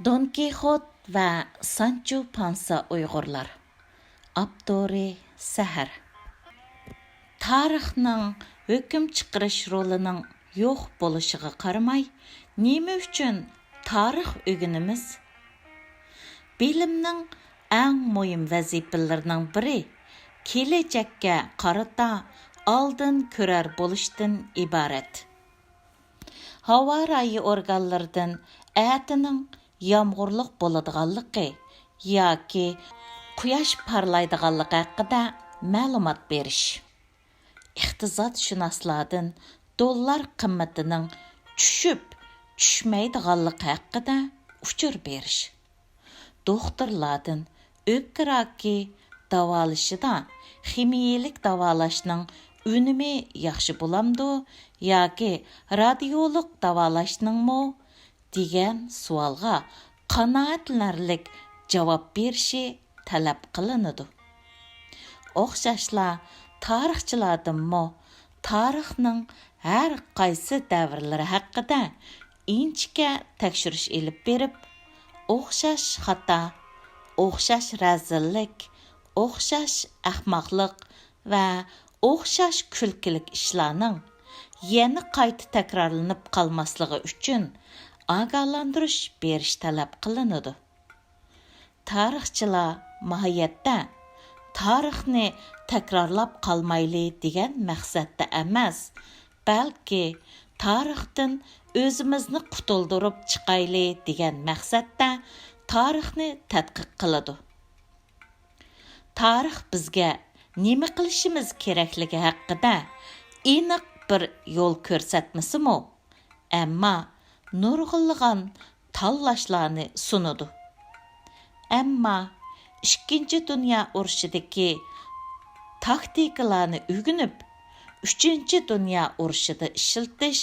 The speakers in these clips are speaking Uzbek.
Don Kixot ve Sancho Pansa Uyg'urlar. Abdori Sahar. Tarixning hukm chiqarish rolining yo'q bo'lishiga qaramay, nima uchun tarix o'rganamiz? Bilimning eng muhim vazifalarining biri kelajakka qarata oldin ko'rar bo'lishdan iborat. Havo rayi organlaridan atining yomg'irliq bo'ladiganligi yoki quyosh parlaydiganligi haqida ma'lumot berish. Iqtisodşünaslardan dollar qimmatining tushmaydiganligi haqida uchur berish. Doktorlardan o'pka raki davolashida ximiyalik davolashning unumi yaxshi bo'lamdi yoki radiolog davolashning degan savolga qanoatlanarlik javob berishi talab qilinadi. O'xshashla tarixchilardanmi tarixning har qaysi davrlari haqida inchika tekshirish elib berib, o'xshash xato, o'xshash razillik, o'xshash ahmoqlik va o'xshash kulkilik ishlarning yana qayta takrorlanib qolmasligi uchun ogohlantirish berish talab qilinadi. Tarixchilar mohiyatda tarixni takrorlab qolmayli degan maqsadda emas, balki tarixdan o'zimizni qutuldirib chiqayli degan maqsadda tarixni tadqiq qiladi. Tarix bizga nima qilishimiz kerakligi haqida aniq bir yo'l ko'rsatmasimi, ammo nurg'unlagan tanlashlarni sunadi. Ammo Ikkinchi Dünya urushidagi taktikalarni o'rganib, 3-chi Dünya urushida ishiltish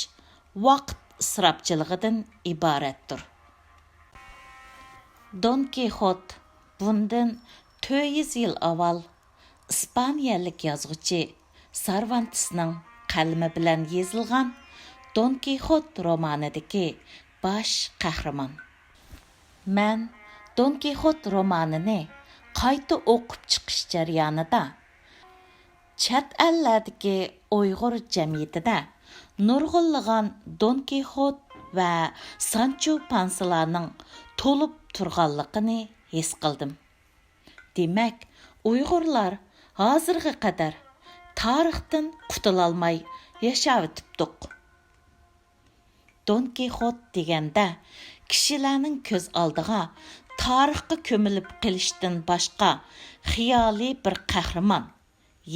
vaqt isrofchiligidan iboratdir. Don Kixot bundan 400 yil avval ispaniyalik yozuvchi Cervantesning qalami bilan yozilgan Don Kixot romanidagi bosh qahramon. Men Don Kixot romanini qayta o'qib chiqish jarayonida chet ellardagi Uyg'ur jamiyatida nurg'unlagan Don Kixot va Sancho Pansalarning to'lib turganligini his qildim. Demak, Uyg'urlar hozirga qadar tarixdan qutulolmay yashayotibdiq. Don Kixot deganda kishilarning ko'z oldiga tarixga ko'milib qilishdan boshqa xiyoliy bir qahramon,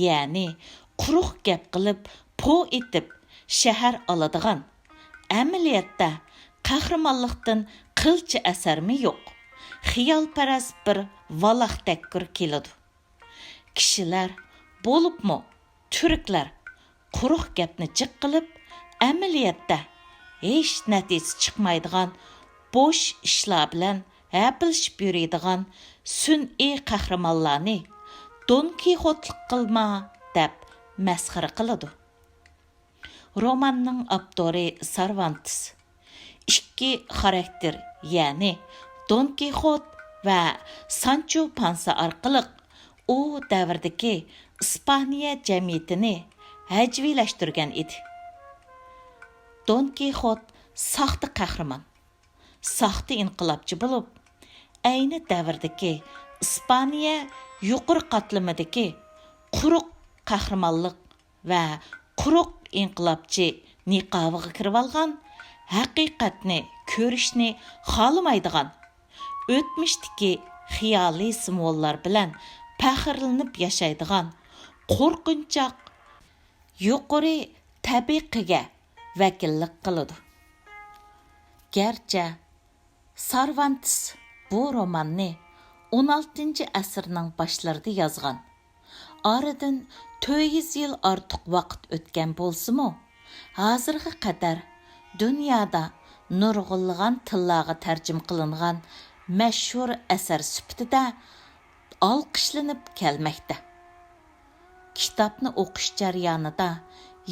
ya'ni quruq gap qilib, po etib shahar oladigan, amaliyotda qahramonlikdan qilcha asarmi yo'q, xiyolparast bir valoqdakkur keladi. Kishilar bo'libmi turklar quruq gapni jiq qilib, amaliyotda hech natija chiqmaydigan bo'sh ishlar bilan hapilishib yuradigan sun'iy qahramonlarni Don Kixotlik qilma deb masxara qiladi. Romanning avtori Cervantes ikki xarakter, ya'ni Don Kixot va Sancho Pansa orqali u davrdagi Ispaniya jamiyatini hajviylashtirgan edi. Don Kixot saxta qahramon, saxta inqilobchi bo'lib, ayni davrdagi Ispaniya yuqori qatlamidagi quruq qahramonlik va quruq inqilobchi niqobiga kirib olgan, haqiqatni ko'rishni xohlamaydigan, o'tmishdagi xiyoliy simvollar bilan faxrlanib yashaydigan qo'rqinchoq yuqori tabiqiga vakillik qiladi. Gerçi Cervantes bu romanni 16 asrning boshlarida yozgan. Oradan 400 yil ortiq vaqt o'tgan bo'lsa-mu, hozirga qadar dunyoda nurg'unlagan tillarga tarjim qilingan mashhur asar sifatida olqishlanib kelmoqda. Kitobni o'qish jarayonida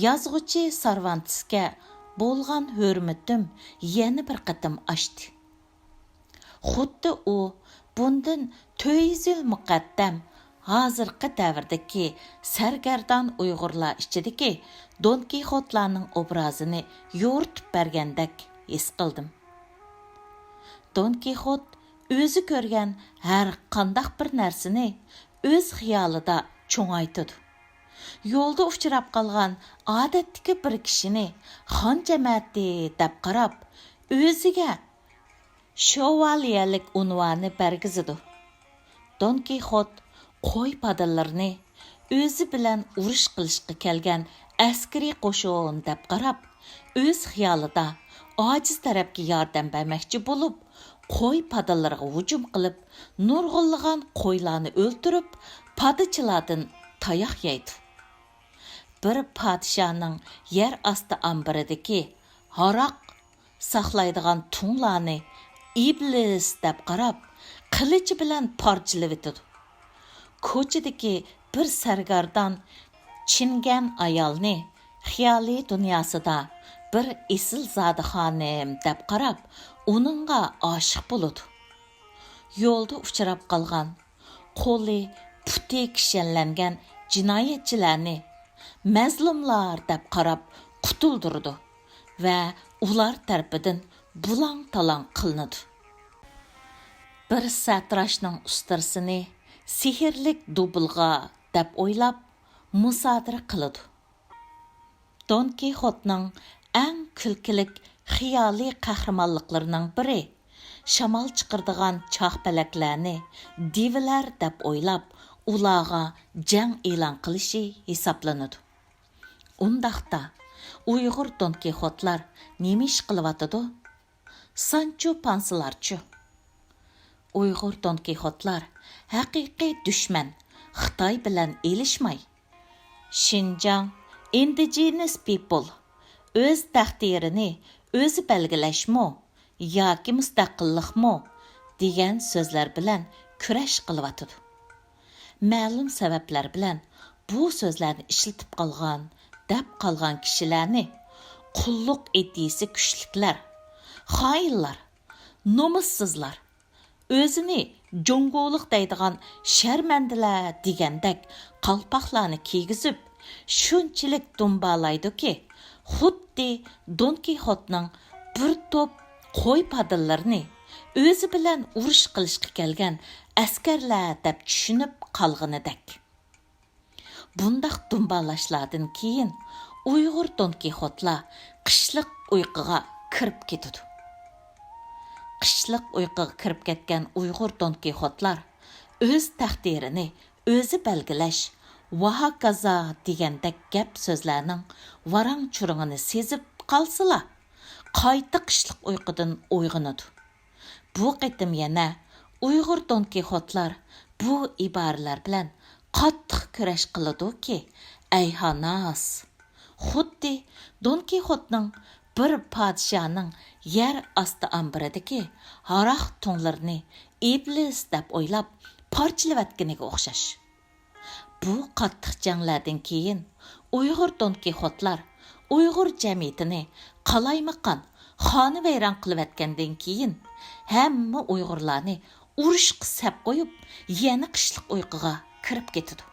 yozuvchi Cervantesga bo'lgan hurmatim yana bir qatim oshdi. xuddi u bundan 400 yil muqaddam hozirgi davrdagi sargardon Uyg'urlar ichidagi Don Kixotlarning obrazini yo'ritib bergandek his qildim. Don Kixot o'zi ko'rgan har qandaq bir narsani o'z xiyolida cho'ngaytidi. Yo'lda uchrab qolgan odatdagi bir kishini xon jamiyati deb qarab, o'ziga shovaliyalik unvoni bergizidi. Don Kixot qo'y padallarini o'zi bilan urush qilishga kelgan askariy qo'shin deb qarab, o'z xiyolida ojiz tarafga yordam bermoqchi bo'lib, qo'y padallarga hujum qilib, nurg'unlagan qo'ylarni o'ltirib, padachilardan tayoq yeydi. Bir podshoning yer osti ambaridagi haroq saqlaydigan tunglarni iblis deb qarab, qilichi bilan parchalab o'tadi. Ko'chadagi bir sargardon chingan ayolni xiyoliy dunyosida bir esil zodi xonim deb qarab, uningga oshiq bo'ladi. Yo'lda uchrab qolgan, qo'li puti kishanlangan jinoyatchilarni mazlumlar deb qarab qutuldirdi va ular tarafidan bulang-talang qilinadi. Bir satrashning ustasini sehrlik dublga deb o'ylab musodara qiladi. Don Kixotning eng kulkilik xiyoliy qahramonliklarining biri shamol chiqirdigan choqpalaklarni divilar deb o'ylab ularga jang e'lon qilishi hisoblanadi. Undaqda Uyg'ur Don Kixotlar nima ish qilyotidi? Sancho Pansalarchi. Uyg'ur Don Kixotlar haqiqiy dushman Xitoy bilan elishmay, Xinjiang indigenous people o'z taqdirini o'zi belgilashmi yoki mustaqillikmi degan so'zlar bilan kurash qilyotidi. Ma'lum sabablar bilan bu so'zlarni ishlatib qolgan kishilarni qulluq etisi kuchliklar, xoinlar, nomussizlar, o'zini jongo'liq deydigan sharmandalar degandek qalpoqlarni kiygizib, shunchalik dumbalaydi-ki, xuddi Don Kixotning bir to'p qo'y padallarini o'zi bilan urush qilishga kelgan askarlar deb tushunib qolganidek. Bundaq dumbalashlardan keyin Uyg'ur Don Kixotlar qishliq uyquga kirib ketadi. Qishliq uyquga kirib ketgan Uyg'ur Don Kixotlar o'z taqdirini o'zi belgilash, vahakaza degandek gap so'zlarning varang-churingini sezib qolsalar, qayta qishliq uyqudan uyg'onadi. Bu qitim yana Uyg'ur Don Kixotlar bu iboralar bilan qattiq kurash qiladi-ki, ayhanas. Xuddi Don Kixotning bir podshoning yer osti ambaridagi haroq tunglarini iblis deb o'ylab parchalavatganiga o'xshash. Bu qattiq janglardan keyin Uyg'ur Don Kixotlar Uyg'ur jamiyatini qalaymaqan, xonavayron qilayotgandan keyin hamma Uyg'urlarni urushga sap qo'yib, yana qishliq uyquga kirib ketadi.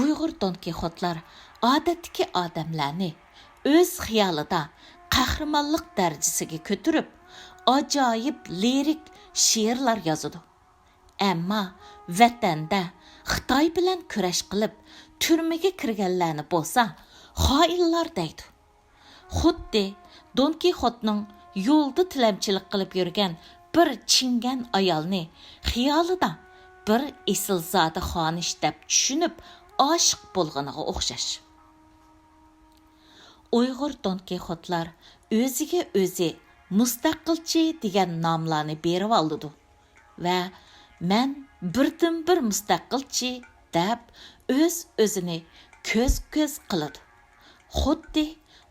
Uyg'ur Don Kixotlar odatdagi odamlarni o'z xiyolida qahramonlik darajasiga ko'tarib, ajoyib lirik she'rlar yozadi. Ammo vatanda Xitoy bilan kurash qilib, turmaga kirganlarni bo'lsa, xoinlar deydi. Xuddi Don Kixotning yo'lda tilamchilik qilib yurgan bir chingan ayolni xiyolida bir esilzoda xonish deb tushunib, oshiq bo'lganiga o'xshash. Uyg'ur Don Kixotlar o'ziga o'zi mustaqilchi degan nomlarni berib oldi va men birdan-bir mustaqilchi deb o'z-o'zini ko'z-ko'z qiladi. Xuddi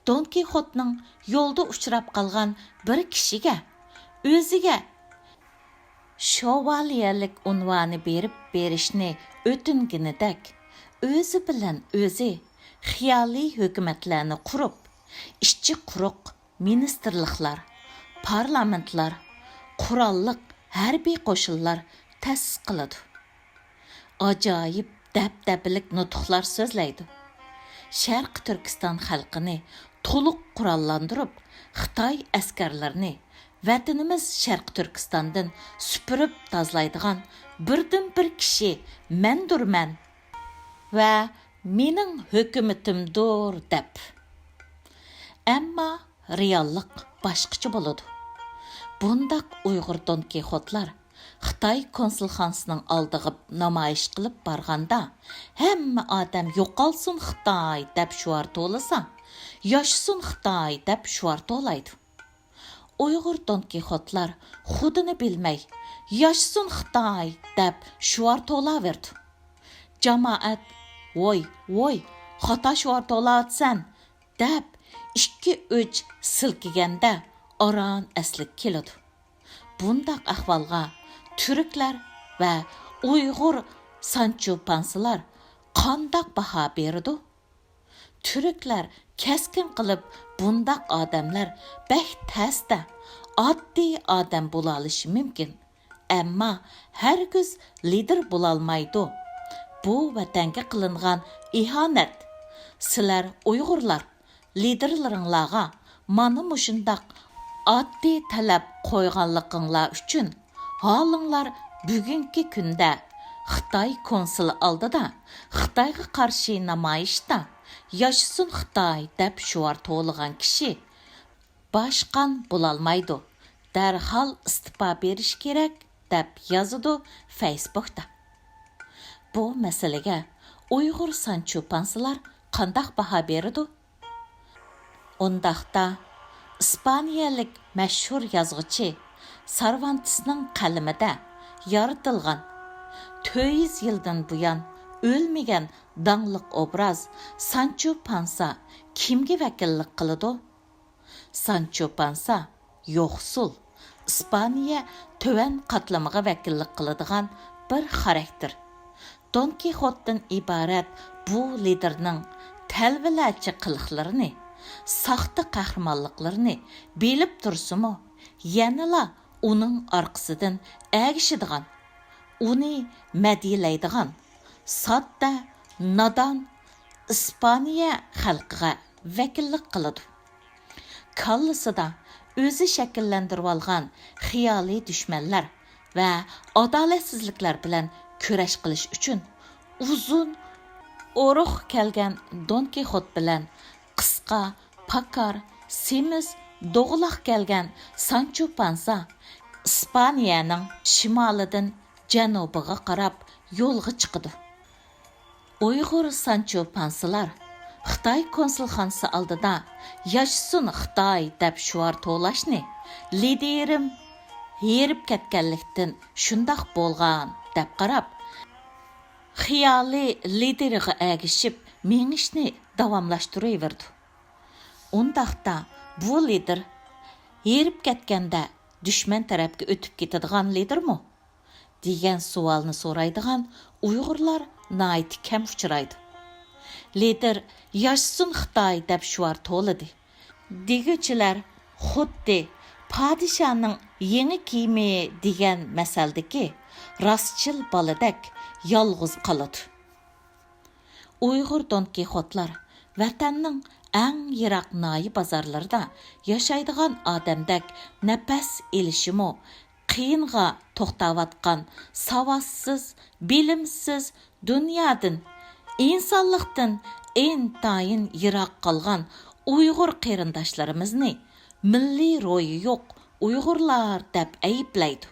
Don Kixotning yo'lda uchrab qolgan bir kishiga o'ziga shovaliyalik unvoni berishni o'tinganidek, o'zi bilan o'zi xiyoliy hukumatlarni qurib, ishchi quruq ministerliklar, parlamentlar, qurolliq harbiy qo'shinlar ta'sis qiladi. Ajoyib dabdabalik nutqlar so'zlaydi. Sharq Turkiston xalqini to'liq qurollantirib, Xitoy askarlarini vatanimiz Sharq Turkistondan supurib tozlaydigan birdan bir kishi mandurman va mening hukumatimdir deb. Ammo reallik boshqacha bo'ladi. Bundaq Uyg'ur Don Kixotlar Xitoy konsulxonasining oldiga namoyish qilib borganda, hamma odam yo'qolsin Xitoy deb shuar to'lasa, yashsin Xitoy deb shuar to'laydi. Uyg'ur Don Kixotlar xudini bilmay, yashsin Xitoy deb shuar to'laverdi. Jamoat, voy, xato shuar to'layotsan deb 2-3 silkiganda oran aslik keladi. Bundaq ahvolga Türkler va Uyg'ur sancho'pansilar qandaq baho berdi? Türkler keskin qilib bundaq odamlar bək təsdə oddiy odam bo'la olishi mumkin. Ammo hargiz lider bo'la olmaydi. Bu vatanga qilingan ihonat. Sizlar Uyg'urlar liderlaringlarga mana mushundaq oddiy talab qo'yganliginglar uchun halinglar bugungi kunda Xitoy konsuli oldida Xitoyga qarshi namoyishda yashsin Xitoy deb shuar to'lg'an kishi boshqan bo'lolmaydi. Darhol istifa berish kerak deb yozadi Facebookda. Bu masalaga Uyg'ur sancho'pansilar qandaq baho beradi? Undaqda İspaniyalik mashhur yozuvchi Cervantesning qalamida yaratilgan 400 yildan buyon o'lmagan dangliq obraz Sancho Pansa kimga vakillik qiladi? Sancho Pansa yo'qsul, İspaniya töven qatlamiga vakillik qiladigan bir xarakter. Don Kixotdan iborat bu liderning talvilachi qiliqlarini, saxta qahramonliklarini bilib tursimi, yanala uning orqasidan agishadigan, uni madilaydigan, sodda, nodon İspaniya xalqiga vakillik qiladi. Kallasida o'zi shakllantirib olgan xiyoliy dushmanlar va adolatsizliklar bilan kurash qilish uchun uzun o'ruq kelgan Don Kixot bilan qisqa, pakar, semiz, doğuloq kelgan Sancho Pansa İspaniyaning shimolidan janubiga qarab yo'lga chiqdi. Uyg'ur Sancho Pansalar Xitoy konsulxonasi oldida yashsin Xitoy deb shuar to'lashni liderim herib ketganlikdan shundoq bo'lgan deb qarab, xiyoli lideriga agishib mengishni davomlashtiraverdi. Undaqda bu lider herib ketganda dushman tarafga o'tib ketadigan lidermi? degan savolni so'raydigan Uyg'urlar nayt kam uchraydi. Lider yashsin Xitoy deb shuar to'ladi. Deguchilar xuddi padişahning yangi kiyimi degan masaldagi rostchil boladak yolg'iz qoladi. Uyg'ur Don Kixotlar vatanning eng yiroq noyi bozorlarida yashaydigan odamdak nafas elishimi qiyinga to'xtayotgan savossiz, bilimsiz dunyodan, insonlikdan intayin yiroq qolgan Uyg'ur qarindoshlarimizni milliy ro'yi yo'q Uyg'urlar deb ayblaydi.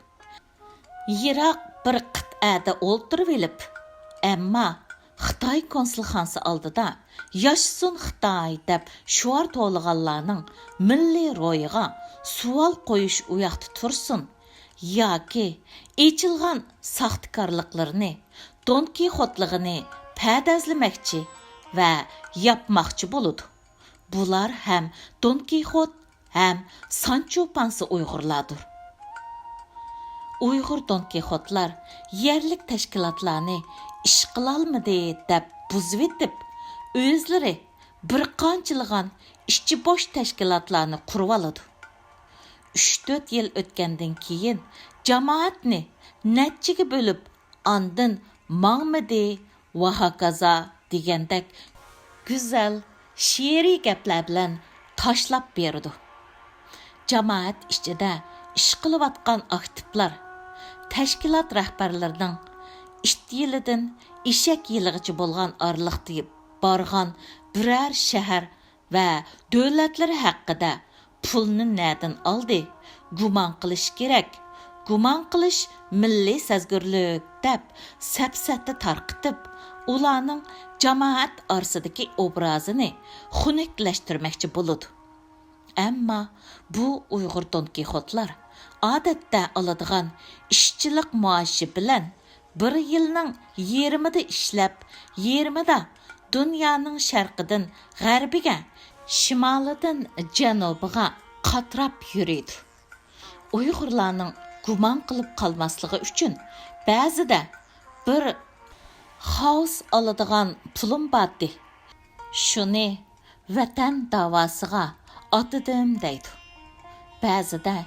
Yiroq bir qit'ada o'ltirib olib, ammo Xitoy konsulxonasi oldida yashsin Xitoy deb shuar to'lg'anlarning milliy ro'yiga savol qo'yish u yoqda tursin yoki echilgan saxtakorliklarni, Don Kixotligini padazlamoqchi va yapmoqchi bo'ladi. Bular ham Don Kixot ham Sancho Pansa Uyg'urlardir. Uyg'ur Don Kixotlar yerlik tashkilotlarni ish qilolmadi deb buzib etib, o'zlari bir qanchilgan ishchi bosh tashkilotlarni qurib oladi. 3-4 yil o'tgandan keyin jamoatni nechaga bo'lib andin mangmidi va hokazo degandek go'zal she'riy gaplar bilan tashlab berdi. Jamoat ichida ish qilayotgan aktivlar, tashkilot rahbarlarining ish yilidan eshak yiligacha bo'lgan oraliqda borgan biror shahar va davlatlar haqida pulni nadin oldi, gumon qilish kerak. Gumon qilish milliy sezgirlik deb sapsatni tarqitib, ularning jamoat orasidagi obrazini xunuklashtirmoqchi bo'ladi. Ammo bu Uyg'ur Don Kixotlar odatda oladigan ishchilik maoshi bilan bir yilning 20da ishlab, 20da dunyoning sharqidan g'arbiga, shimolidan janubiga qatrab yuradi. Uyg'urlarning gumon qilib qolmasligi uchun ba'zida bir xaos oladigan pulim bordi. Shuni vatan davosiga otidim deydi. Ba'zida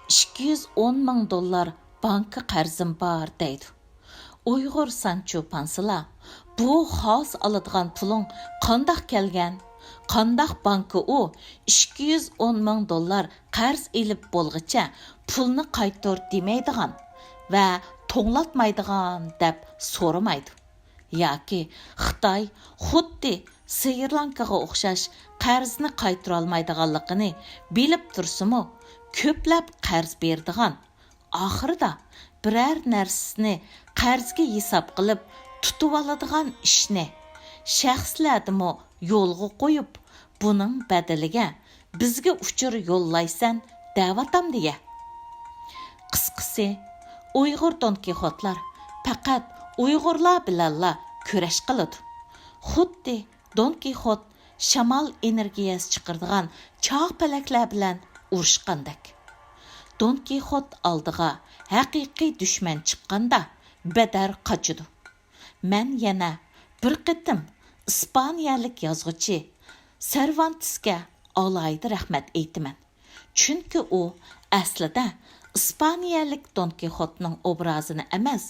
210 ming dollar banka qarzim bor deydi. Uyg'ur Sancho Pansılar bu xaos oladigan puling qandoq kelgan? Qandoq banka u 210 ming dollar qarz elib bo'lg'icha pulni qaytar demaydigan va to'nglatmaydigan deb so'ramaydi. Yoki Xitoy xuddi Sri Lankaga o'xshash qarzni qaytara olmaydiganligini bilib tursimi, ko'plab qarz berdigan. Oxirida biror narsani qarzga hisob qilib tutib oladigan ishni shaxslarni yo'lga qo'yib, buning badaliga bizga uchur yo'llaysan da'vatam deya. Qisqasi, Uyg'ur Don Kixotlar faqat Uyg'urlar bilanla kurash qiladi. Xuddi Don Kixot shamol energiyasi chiqaradigan choq palaklar bilan urushgandek. Don Kixot oldiga haqiqiy dushman chiqqanda badar qochidi. Men yana bir qitim ispaniyalik yozuvchi Cervantesga alayda rahmat aytaman. Chunki u aslida ispaniyalik Don Kixotning obrazini emas,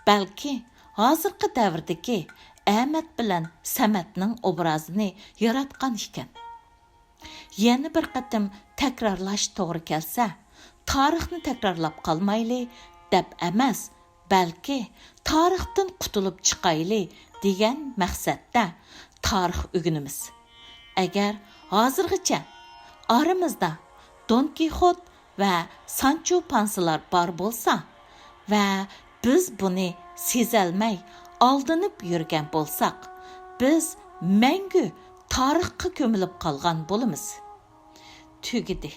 balki hozirgi davrdagi Ahmad bilan Samatning obrazini yaratgan ekan. Yana bir qitim takrorlash to'g'ri kelsa, tarixni takrorlab qolmayli deb emas, balki tarixdan qutulib chiqayli degan maqsadda tarix o'rganamiz. Agar hozirgacha oramizda Don Kixot va Sancho Pansalar bor bo'lsa va biz buni sezalmay aldinib yurgan bo'lsak, biz mangu tarixga ko'milib qolgan bo'lamiz. Tugidi.